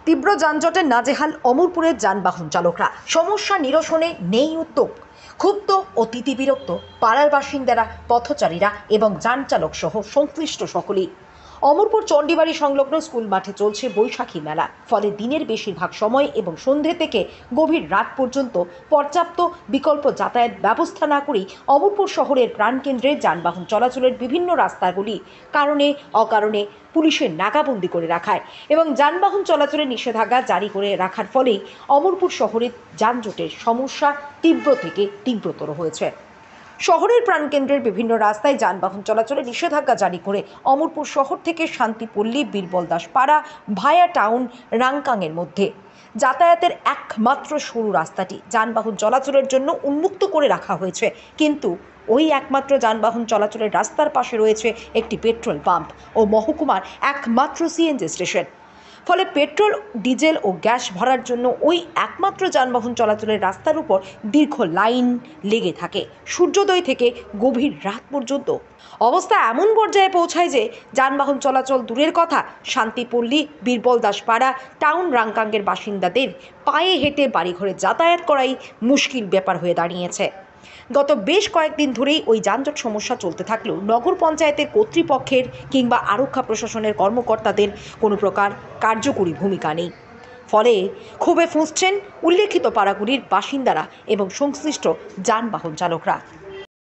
তীব্র যানজটে নাজেহাল অমরপুরের যানবাহন চালকরা। সমস্যা নিরসনে নেই উদ্যোগ। ক্ষুব্ধ ও তিতিবিরক্ত পাড়ার বাসিন্দারা, পথচারীরা এবং যান চালক সহ সংশ্লিষ্ট সকলেই। অমরপুর চণ্ডীবাড়ি সংলগ্ন স্কুল মাঠে চলছে বৈশাখী মেলা। ফলে দিনের বেশিরভাগ সময় এবং সন্ধে থেকে গভীর রাত পর্যন্ত পর্যাপ্ত বিকল্প যাতায়াত ব্যবস্থা না করেই অমরপুর শহরের প্রাণকেন্দ্রে যানবাহন চলাচলের বিভিন্ন রাস্তাগুলি কারণে অকারণে পুলিশের নাকাবন্দি করে রাখায় এবং যানবাহন চলাচলের নিষেধাজ্ঞা জারি করে রাখার ফলেই অমরপুর শহরের যানজটের সমস্যা তীব্র থেকে তীব্রতর হয়েছে। শহরের প্রাণকেন্দ্রের বিভিন্ন রাস্তায় যানবাহন চলাচলে নিষেধাজ্ঞা জারি করে অমরপুর শহর থেকে শান্তিপল্লী, বীরবল দাস পাড়া ভায়া টাউন রাংকাংয়ের মধ্যে যাতায়াতের একমাত্র সরু রাস্তাটি যানবাহন চলাচলের জন্য উন্মুক্ত করে রাখা হয়েছে। কিন্তু ওই একমাত্র যানবাহন চলাচলের রাস্তার পাশে রয়েছে একটি পেট্রোল পাম্প ও মহকুমার একমাত্র সিএনজি স্টেশন। ফলে পেট্রোল, ডিজেল ও গ্যাস ভরার জন্য ওই একমাত্র যানবাহন চলাচলের রাস্তার উপর দীর্ঘ লাইন লেগে থাকে সূর্যোদয় থেকে গভীর রাত পর্যন্ত। অবস্থা এমন পর্যায়ে পৌঁছায় যে যানবাহন চলাচল দূরের কথা, শান্তিপল্লী, বীরবল দাস পাড়া টাউন রাংকাংয়ের বাসিন্দাদের পায়ে হেঁটে বাড়িঘরে যাতায়াত করাই মুশকিল ব্যাপার হয়ে দাঁড়িয়েছে। গত বেশ কয়েকদিন ধরেই ওই যানজট সমস্যা চলতে থাকলেও নগর পঞ্চায়েতের কর্তৃপক্ষের কিংবা আরক্ষা প্রশাসনের কর্মকর্তাদের কোনো প্রকার কার্যকরী ভূমিকা নেই। ফলে ক্ষোভে ফুঁসছেন উল্লেখিত পাড়াগুলির বাসিন্দারা এবং সংশ্লিষ্ট যানবাহন চালকরা।